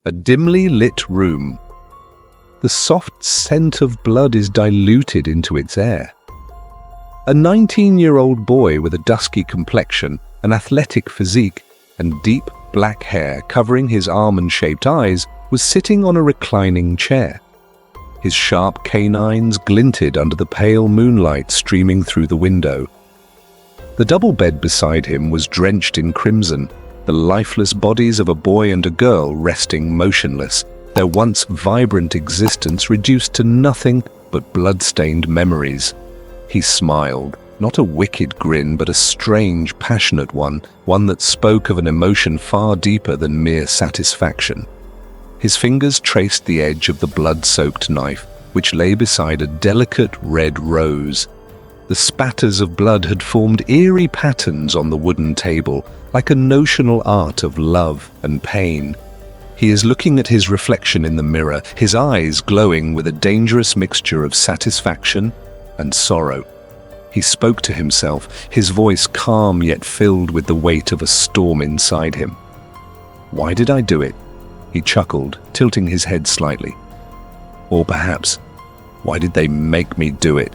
A dimly lit room. The soft scent of blood is diluted into its air. A 19-year-old boy with a dusky complexion, an athletic physique, and deep black hair covering his almond-shaped eyes was sitting on a reclining chair. His sharp canines glinted under the pale moonlight streaming through the window. The double bed beside him was drenched in crimson, the lifeless bodies of a boy and a girl resting motionless, their once vibrant existence reduced to nothing but blood-stained memories. He smiled, not a wicked grin, but a strange, passionate one that spoke of an emotion far deeper than mere satisfaction. His fingers traced the edge of the blood-soaked knife, which lay beside a delicate red rose. The spatters of blood had formed eerie patterns on the wooden table, like a notional art of love and pain. He is looking at his reflection in the mirror, his eyes glowing with a dangerous mixture of satisfaction and sorrow. He spoke to himself, his voice calm yet filled with the weight of a storm inside him. "Why did I do it?" He chuckled, tilting his head slightly. Or perhaps, why did they make me do it?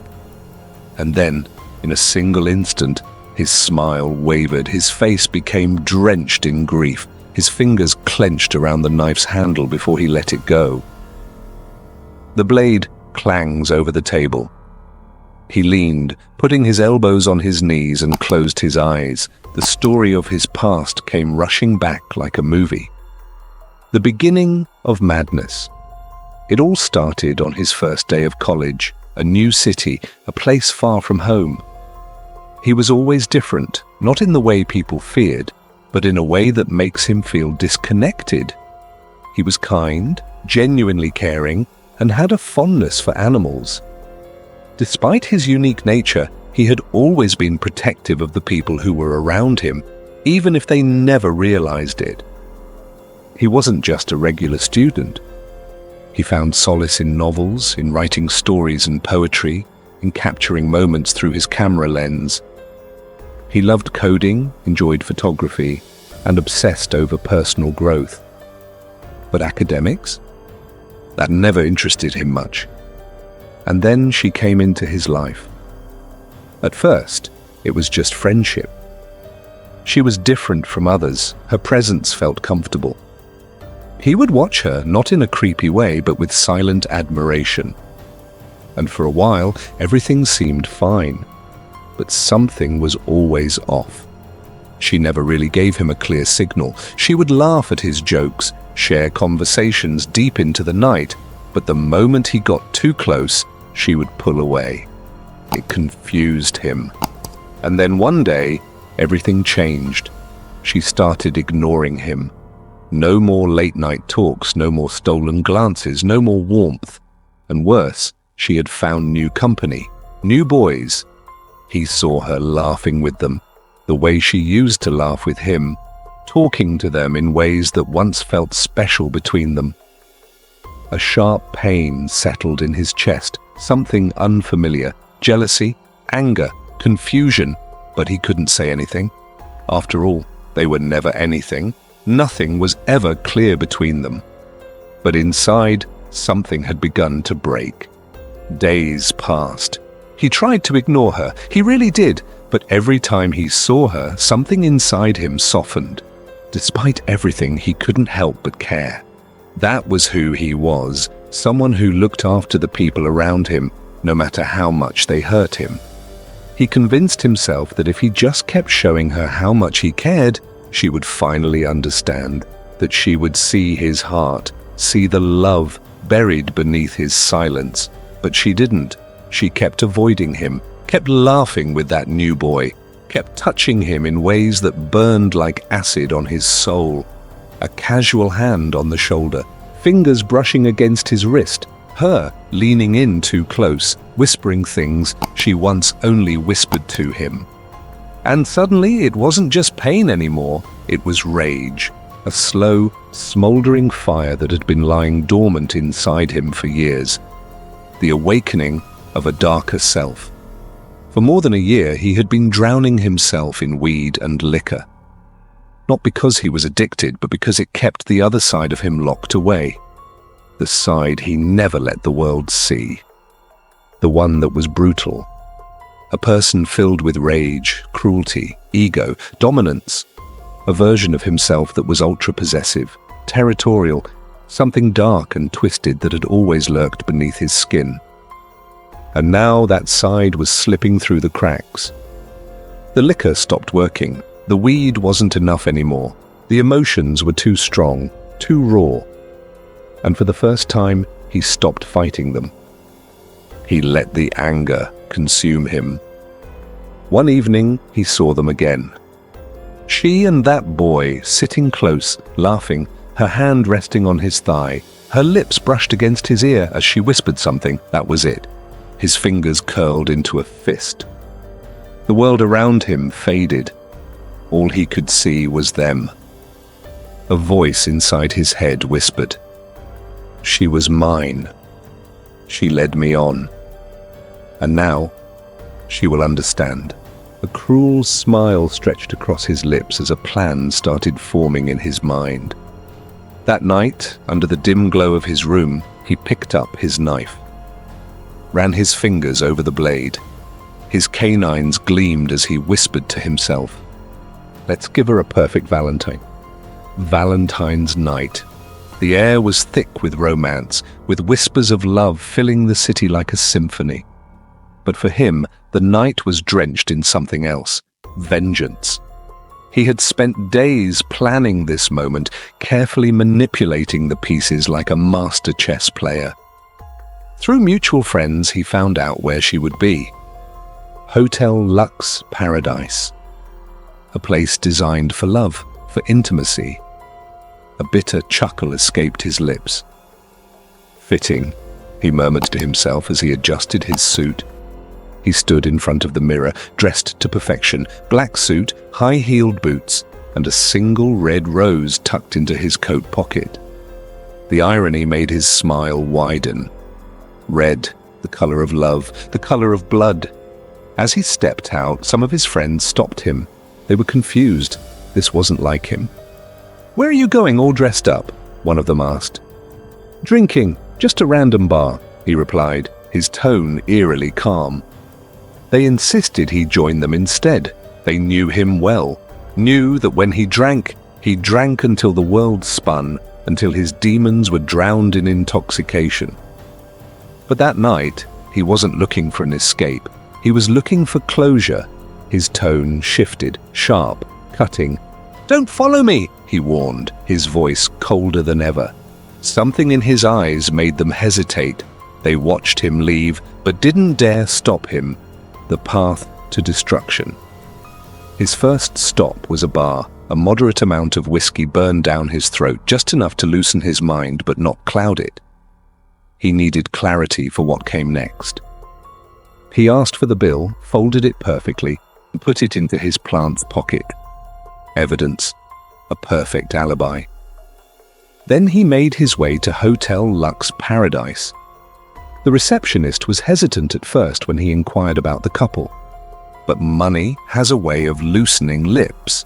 And then, in a single instant, his smile wavered, his face became drenched in grief, his fingers clenched around the knife's handle before he let it go. The blade clangs over the table. He leaned, putting his elbows on his knees and closed his eyes. The story of his past came rushing back like a movie. The beginning of madness. It all started on his first day of college, a new city, a place far from home. He was always different, not in the way people feared, but in a way that makes him feel disconnected. He was kind, genuinely caring, and had a fondness for animals. Despite his unique nature, he had always been protective of the people who were around him, even if they never realized it. He wasn't just a regular student. He found solace in novels, in writing stories and poetry, in capturing moments through his camera lens. He loved coding, enjoyed photography, and obsessed over personal growth. But academics? That never interested him much. And then she came into his life. At first, it was just friendship. She was different from others. Her presence felt comfortable. He would watch her, not in a creepy way, but with silent admiration. And for a while, everything seemed fine. But something was always off. She never really gave him a clear signal. She would laugh at his jokes, share conversations deep into the night, but the moment he got too close, she would pull away. It confused him. And then one day, everything changed. She started ignoring him. No more late-night talks, no more stolen glances, no more warmth. And worse, she had found new company, new boys. He saw her laughing with them, the way she used to laugh with him, talking to them in ways that once felt special between them. A sharp pain settled in his chest, something unfamiliar, jealousy, anger, confusion, but he couldn't say anything. After all, they were never anything. Nothing was ever clear between them. But inside, something had begun to break. Days passed. He tried to ignore her. He really did. But every time he saw her, something inside him softened. Despite everything, he couldn't help but care. That was who he was, someone who looked after the people around him, no matter how much they hurt him. He convinced himself that if he just kept showing her how much he cared, she would finally understand, that she would see his heart, see the love buried beneath his silence. But she didn't. She kept avoiding him, kept laughing with that new boy, kept touching him in ways that burned like acid on his soul. A casual hand on the shoulder, fingers brushing against his wrist, her leaning in too close, whispering things she once only whispered to him. And suddenly it wasn't just pain anymore, it was rage, a slow, smoldering fire that had been lying dormant inside him for years. The awakening of a darker self. For more than a year, he had been drowning himself in weed and liquor. not because he was addicted, but because it kept the other side of him locked away. The side he never let the world see. The one that was brutal. A person filled with rage, cruelty, ego, dominance. A version of himself that was ultra-possessive, territorial, something dark and twisted that had always lurked beneath his skin. And now that side was slipping through the cracks. The liquor stopped working. The weed wasn't enough anymore. The emotions were too strong, too raw. And for the first time, he stopped fighting them. He let the anger consume him. One evening, he saw them again. She and that boy sitting close, laughing, her hand resting on his thigh. Her lips brushed against his ear as she whispered something. That was it. His fingers curled into a fist. The world around him faded. All he could see was them. A voice inside his head whispered, "She was mine. She led me on. And now, she will understand." A cruel smile stretched across his lips as a plan started forming in his mind. That night, under the dim glow of his room, he picked up his knife. Ran his fingers over the blade. His canines gleamed as he whispered to himself, "Let's give her a perfect Valentine." Valentine's night. The air was thick with romance, with whispers of love filling the city like a symphony. But for him, the night was drenched in something else, vengeance. He had spent days planning this moment, carefully manipulating the pieces like a master chess player. Through mutual friends, he found out where she would be. Hotel Lux Paradise. A place designed for love, for intimacy. A bitter chuckle escaped his lips. "Fitting," he murmured to himself as he adjusted his suit. He stood in front of the mirror, dressed to perfection, black suit, high-heeled boots, and a single red rose tucked into his coat pocket. The irony made his smile widen. Red, the color of love, the color of blood. As he stepped out, some of his friends stopped him. They were confused. This wasn't like him. "Where are you going all dressed up?" one of them asked. "Drinking, just a random bar," he replied, his tone eerily calm. They insisted he join them instead. They knew him well, knew that when he drank until the world spun, until his demons were drowned in intoxication. But that night, he wasn't looking for an escape. He was looking for closure. His tone shifted, sharp, cutting. "Don't follow me," he warned, his voice colder than ever. Something in his eyes made them hesitate. They watched him leave, but didn't dare stop him. The path to destruction. His first stop was a bar. A moderate amount of whiskey burned down his throat, just enough to loosen his mind but not cloud it. He needed clarity for what came next. He asked for the bill, folded it perfectly, and put it into his plant's pocket. Evidence. A perfect alibi. Then he made his way to Hotel Lux Paradise. The receptionist was hesitant at first when he inquired about the couple. But money has a way of loosening lips.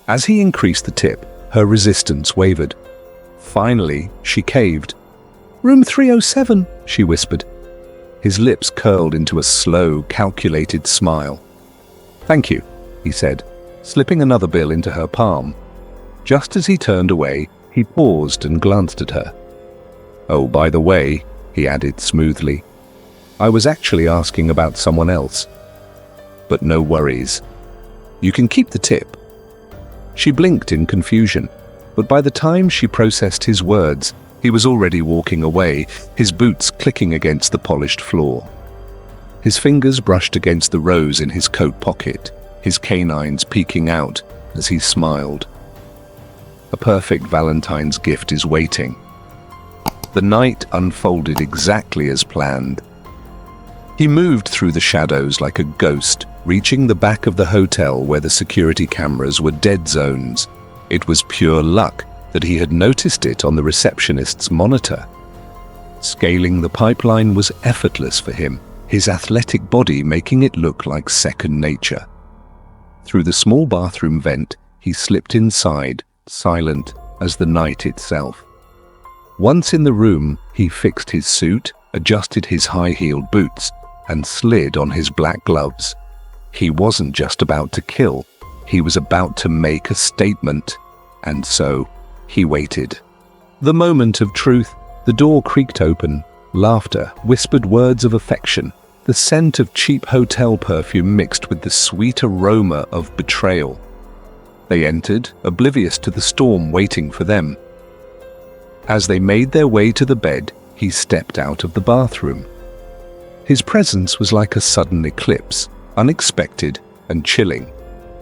As he increased the tip, her resistance wavered. Finally, she caved. "Room 307, she whispered. His lips curled into a slow, calculated smile. "Thank you," he said, slipping another bill into her palm. Just as he turned away, he paused and glanced at her. "Oh, by the way," he added smoothly, "I was actually asking about someone else. But no worries. You can keep the tip." She blinked in confusion, but by the time she processed his words, he was already walking away, his boots clicking against the polished floor. His fingers brushed against the rose in his coat pocket, his canines peeking out as he smiled. A perfect Valentine's gift is waiting. The night unfolded exactly as planned. He moved through the shadows like a ghost, reaching the back of the hotel where the security cameras were dead zones. It was pure luck that he had noticed it on the receptionist's monitor. Scaling the pipeline was effortless for him, his athletic body making it look like second nature. Through the small bathroom vent, he slipped inside, silent as the night itself. Once in the room, he fixed his suit, adjusted his high-heeled boots, and slid on his black gloves. He wasn't just about to kill, he was about to make a statement, and so he waited. The moment of truth, the door creaked open, laughter, whispered words of affection, the scent of cheap hotel perfume mixed with the sweet aroma of betrayal. They entered, oblivious to the storm waiting for them. As they made their way to the bed, he stepped out of the bathroom. His presence was like a sudden eclipse, unexpected and chilling.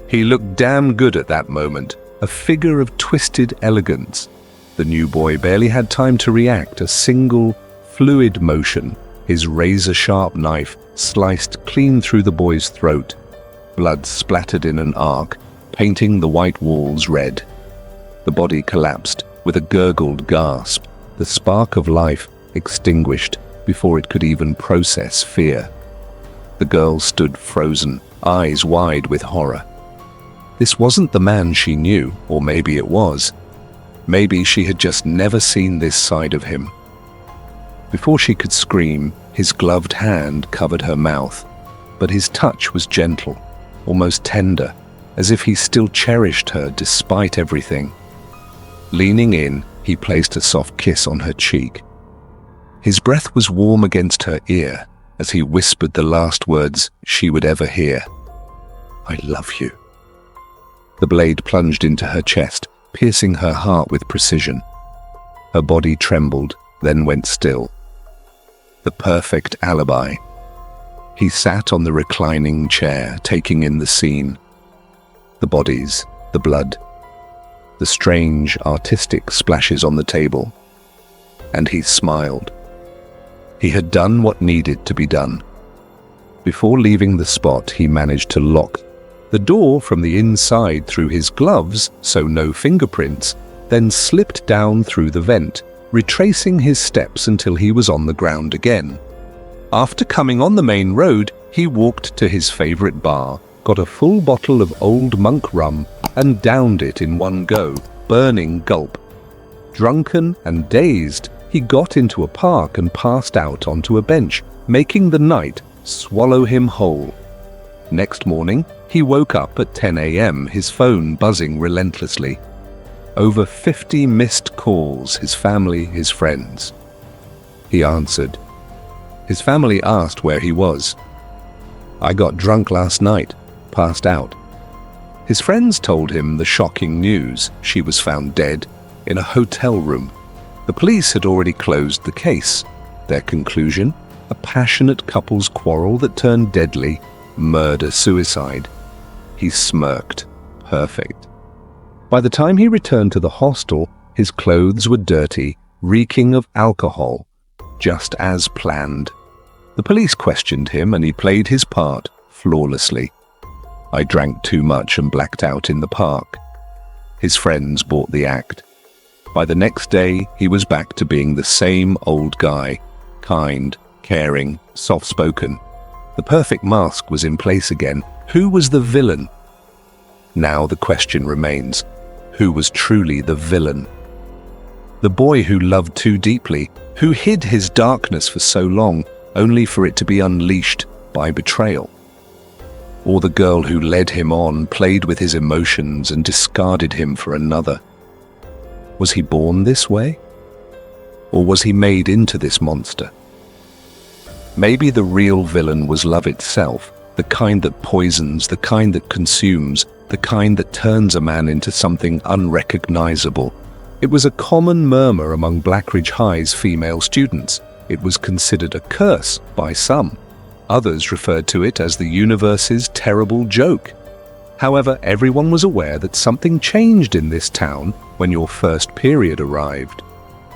He looked damn good at that moment, a figure of twisted elegance. The new boy barely had time to react, a single, fluid motion. His razor-sharp knife sliced clean through the boy's throat. Blood splattered in an arc, painting the white walls red. The body collapsed with a gurgled gasp, the spark of life extinguished before it could even process fear. The girl stood frozen, eyes wide with horror. This wasn't the man she knew, or maybe it was. Maybe she had just never seen this side of him. Before she could scream, his gloved hand covered her mouth, but his touch was gentle, almost tender, as if he still cherished her despite everything. Leaning in, he placed a soft kiss on her cheek. His breath was warm against her ear as he whispered the last words she would ever hear. "I love you." The blade plunged into her chest, piercing her heart with precision. Her body trembled, then went still. The perfect alibi. He sat on the reclining chair, taking in the scene. The bodies, the blood, the strange, artistic splashes on the table. And he smiled. He had done what needed to be done. Before leaving the spot, he managed to lock the door from the inside through his gloves, so no fingerprints, then slipped down through the vent, retracing his steps until he was on the ground again. After coming on the main road, he walked to his favorite bar, got a full bottle of old monk rum, and downed it in one go, burning gulp. Drunken and dazed, he got into a park and passed out onto a bench, making the night swallow him whole. Next morning, he woke up at 10 a.m., his phone buzzing relentlessly. Over 50 missed calls, his family, his friends. He answered. His family asked where he was. "I got drunk last night, passed out." His friends told him the shocking news: she was found dead in a hotel room. The police had already closed the case. Their conclusion? A passionate couple's quarrel that turned deadly, murder-suicide. He smirked. Perfect. By the time he returned to the hostel, his clothes were dirty, reeking of alcohol, just as planned. The police questioned him and he played his part flawlessly. "I drank too much and blacked out in the park." His friends bought the act. By the next day, he was back to being the same old guy, kind, caring, soft-spoken. The perfect mask was in place again. Who was the villain? Now the question remains, who was truly the villain? The boy who loved too deeply, who hid his darkness for so long, only for it to be unleashed by betrayal? Or the girl who led him on, played with his emotions and discarded him for another? Was he born this way? Or was he made into this monster? Maybe the real villain was love itself, the kind that poisons, the kind that consumes, the kind that turns a man into something unrecognizable. It was a common murmur among Blackridge High's female students. It was considered a curse by some. Others referred to it as the universe's terrible joke. However, everyone was aware that something changed in this town when your first period arrived.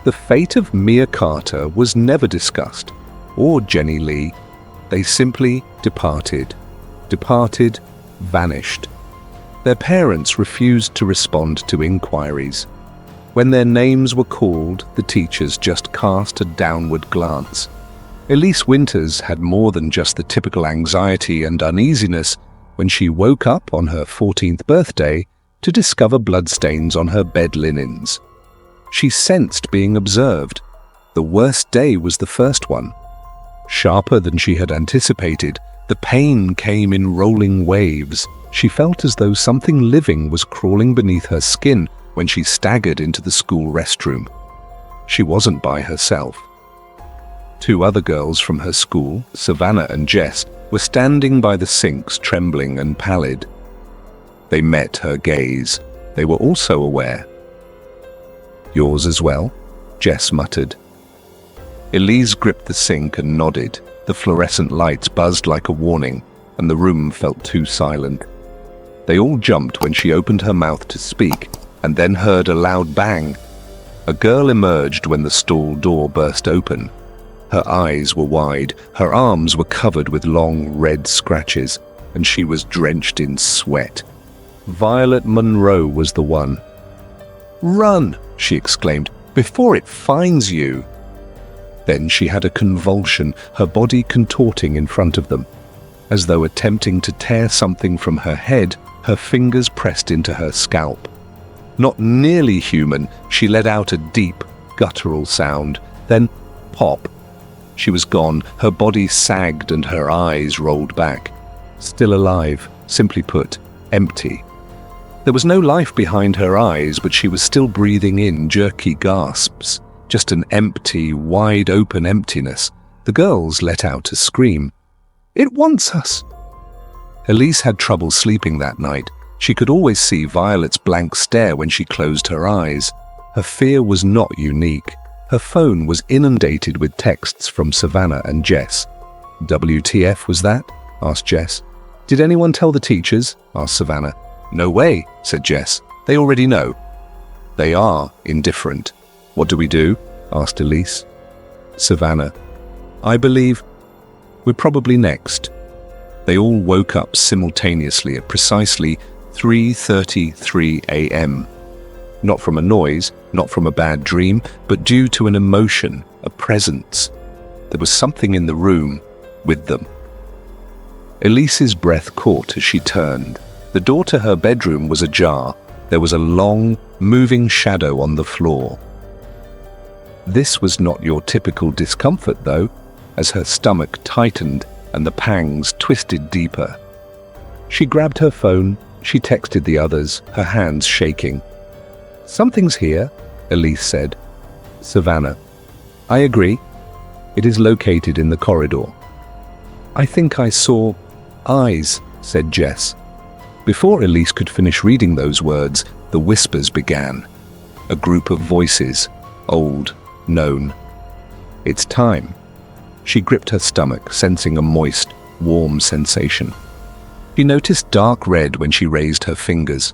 The fate of Mia Carter was never discussed, or Jenny Lee. They simply departed, vanished. Their parents refused to respond to inquiries. When their names were called, the teachers just cast a downward glance. Elise Winters had more than just the typical anxiety and uneasiness. When she woke up on her 14th birthday, to discover bloodstains on her bed linens. She sensed being observed. The worst day was the first one. Sharper than she had anticipated, the pain came in rolling waves. She felt as though something living was crawling beneath her skin when she staggered into the school restroom. She wasn't by herself. Two other girls from her school, Savannah and Jess, were standing by the sinks, trembling and pallid. They met her gaze. They were also aware. "Yours as well?" Jess muttered. Elise gripped the sink and nodded. The fluorescent lights buzzed like a warning, and the room felt too silent. They all jumped when she opened her mouth to speak, and then heard a loud bang. A girl emerged when the stall door burst open. Her eyes were wide, her arms were covered with long red scratches, and she was drenched in sweat. Violet Monroe was the one. "Run!" she exclaimed, "before it finds you!" Then she had a convulsion, her body contorting in front of them. As though attempting to tear something from her head, her fingers pressed into her scalp. Not nearly human, she let out a deep, guttural sound. Then, pop. She was gone, her body sagged and her eyes rolled back. Still alive, simply put, empty. There was no life behind her eyes, but she was still breathing in jerky gasps. Just an empty, wide-open emptiness. The girls let out a scream. "It wants us!" Elise had trouble sleeping that night. She could always see Violet's blank stare when she closed her eyes. Her fear was not unique. Her phone was inundated with texts from Savannah and Jess. "WTF was that?" asked Jess. "Did anyone tell the teachers?" asked Savannah. "No way," said Jess. "They already know." "They are indifferent. What do we do?" asked Elise. Savannah: "I believe we're probably next." They all woke up simultaneously at precisely 3:33 a.m. Not from a noise, not from a bad dream, but due to an emotion, a presence. There was something in the room with them. Elise's breath caught as she turned. The door to her bedroom was ajar. There was a long, moving shadow on the floor. This was not your typical discomfort, though, as her stomach tightened and the pangs twisted deeper. She grabbed her phone. She texted the others, her hands shaking. "Something's here," Elise said. Savannah: "I agree. It is located in the corridor." "I think I saw eyes," said Jess. Before Elise could finish reading those words, the whispers began. A group of voices, old, known. "It's time." She gripped her stomach, sensing a moist, warm sensation. She noticed dark red when she raised her fingers.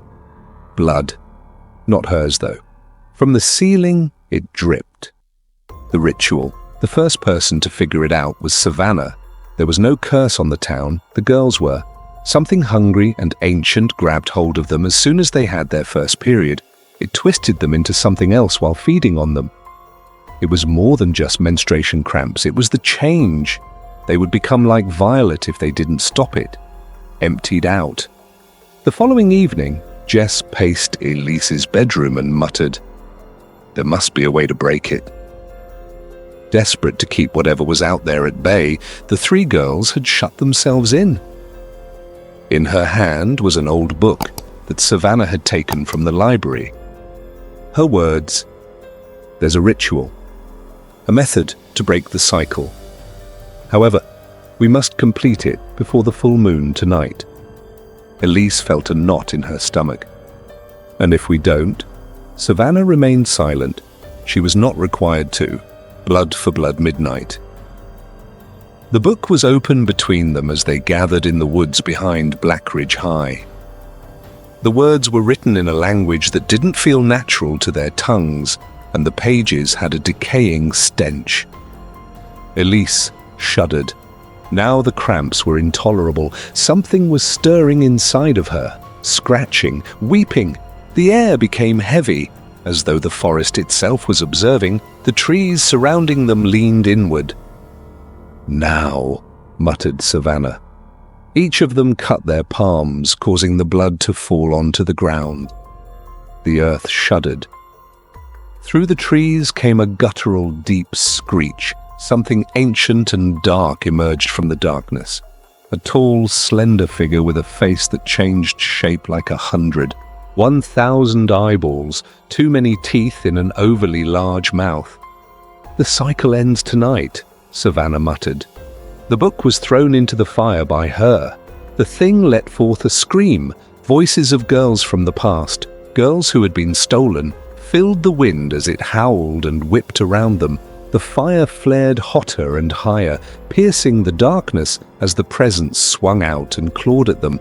Blood. Not hers, though. From the ceiling, it dripped. The ritual. The first person to figure it out was Savannah. There was no curse on the town. The girls were. Something hungry and ancient grabbed hold of them as soon as they had their first period. It twisted them into something else while feeding on them. It was more than just menstruation cramps. It was the change. They would become like Violet if they didn't stop it. Emptied out. The following evening, Jess paced Elise's bedroom and muttered, "There must be a way to break it." Desperate to keep whatever was out there at bay, the three girls had shut themselves in. In her hand was an old book that Savannah had taken from the library. Her words: "There's a ritual, a method to break the cycle. However, we must complete it before the full moon tonight." Elise felt a knot in her stomach. "And if we don't?" Savannah remained silent. She was not required to. Blood for blood midnight. The book was open between them as they gathered in the woods behind Blackridge High. The words were written in a language that didn't feel natural to their tongues, and the pages had a decaying stench. Elise shuddered. Now the cramps were intolerable. Something was stirring inside of her, scratching, weeping. The air became heavy, as though the forest itself was observing. The trees surrounding them leaned inward. "Now," muttered Savannah. Each of them cut their palms, causing the blood to fall onto the ground. The earth shuddered. Through the trees came a guttural, deep screech. Something ancient and dark emerged from the darkness. A tall, slender figure with a face that changed shape like 1,000 eyeballs, too many teeth in an overly large mouth. "The cycle ends tonight," Savannah muttered. The book was thrown into the fire by her. The thing let forth a scream. Voices of girls from the past, girls who had been stolen, filled the wind as it howled and whipped around them. The fire flared hotter and higher, piercing the darkness as the presence swung out and clawed at them.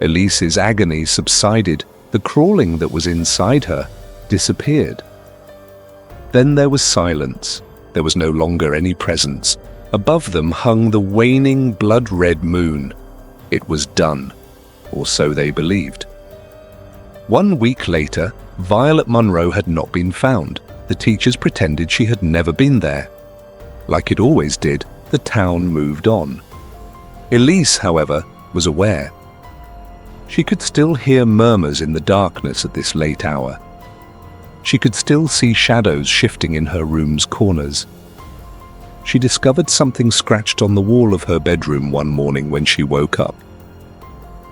Elise's agony subsided. The crawling that was inside her disappeared. Then there was silence. There was no longer any presence. Above them hung the waning, blood-red moon. It was done, or so they believed. 1 week later, Violet Munro had not been found. The teachers pretended she had never been there. Like it always did, the town moved on. Elise, however, was aware. She could still hear murmurs in the darkness at this late hour. She could still see shadows shifting in her room's corners. She discovered something scratched on the wall of her bedroom one morning when she woke up.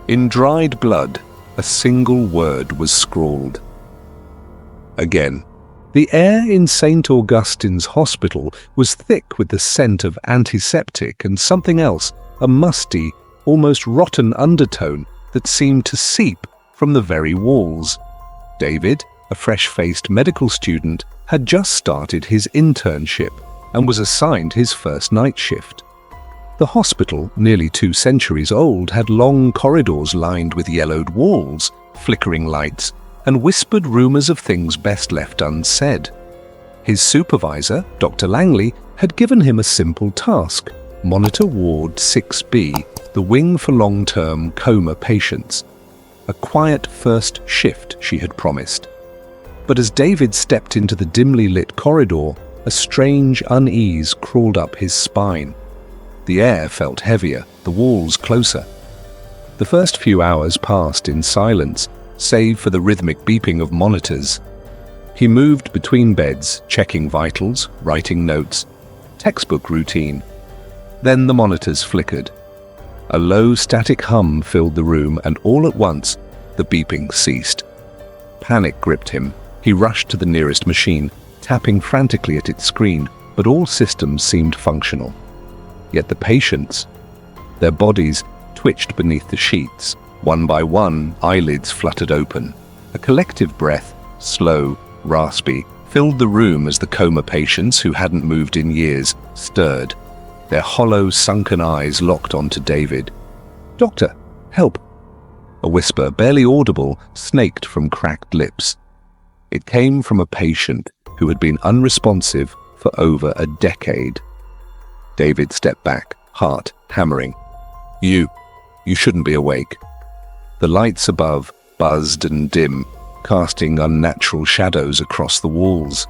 In dried blood, a single word was scrawled. Again. The air in St. Augustine's Hospital was thick with the scent of antiseptic and something else, a musty, almost rotten undertone that seemed to seep from the very walls. David, a fresh-faced medical student, had just started his internship and was assigned his first night shift. The hospital, nearly 2 centuries old, had long corridors lined with yellowed walls, flickering lights, and whispered rumors of things best left unsaid. His supervisor, Dr. Langley, had given him a simple task: monitor Ward 6B, the wing for long-term coma patients. A quiet first shift, she had promised. But as David stepped into the dimly lit corridor, a strange unease crawled up his spine. The air felt heavier, the walls closer. The first few hours passed in silence, save for the rhythmic beeping of monitors. He moved between beds, checking vitals, writing notes. Textbook routine. Then the monitors flickered. A low static hum filled the room, and all at once, the beeping ceased. Panic gripped him. He rushed to the nearest machine, tapping frantically at its screen, but all systems seemed functional. Yet the patients, their bodies twitched beneath the sheets. One by one, eyelids fluttered open. A collective breath, slow, raspy, filled the room as the coma patients, who hadn't moved in years, stirred. Their hollow, sunken eyes locked onto David. "Doctor, help!" A whisper, barely audible, snaked from cracked lips. It came from a patient who had been unresponsive for over a decade. David stepped back, heart hammering. You shouldn't be awake." The lights above buzzed and dim, casting unnatural shadows across the walls.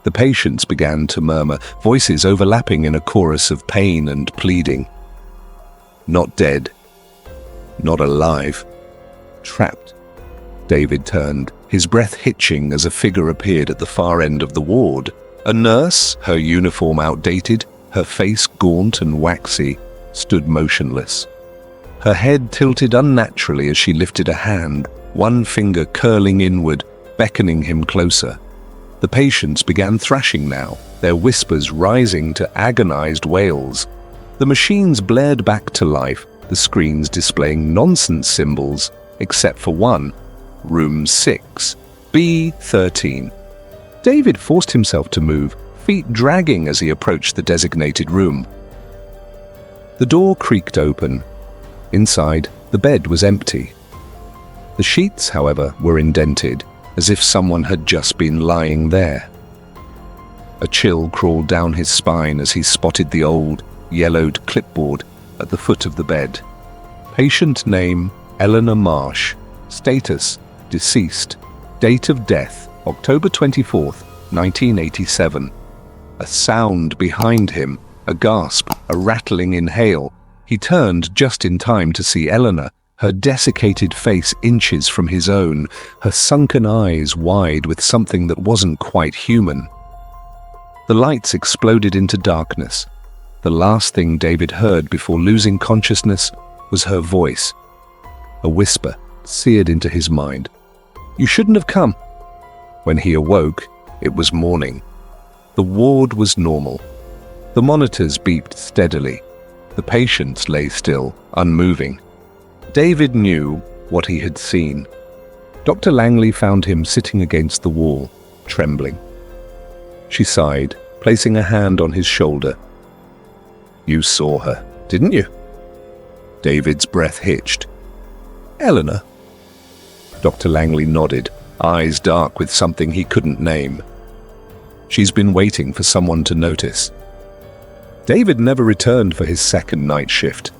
The patients began to murmur, voices overlapping in a chorus of pain and pleading. Not dead. Not alive. Trapped. David turned, his breath hitching as a figure appeared at the far end of the ward. A nurse, her uniform outdated, her face gaunt and waxy, stood motionless. Her head tilted unnaturally as she lifted a hand, one finger curling inward, beckoning him closer. The patients began thrashing now, their whispers rising to agonized wails. The machines blared back to life, the screens displaying nonsense symbols, except for one, Room 6, B13. David forced himself to move, feet dragging as he approached the designated room. The door creaked open. Inside, the bed was empty. The sheets, however, were indented, as if someone had just been lying there. A chill crawled down his spine as he spotted the old, yellowed clipboard at the foot of the bed. Patient name, Eleanor Marsh. Status, deceased. Date of death, October 24th, 1987. A sound behind him, a gasp, a rattling inhale. He turned just in time to see Eleanor, her desiccated face inches from his own, her sunken eyes wide with something that wasn't quite human. The lights exploded into darkness. The last thing David heard before losing consciousness was her voice. A whisper seared into his mind. "You shouldn't have come." When he awoke, it was morning. The ward was normal. The monitors beeped steadily. The patients lay still, unmoving. David knew what he had seen. Dr. Langley found him sitting against the wall, trembling. She sighed, placing a hand on his shoulder. "You saw her, didn't you?" David's breath hitched. "Eleanor?" Dr. Langley nodded, eyes dark with something he couldn't name. "She's been waiting for someone to notice." David never returned for his second night shift.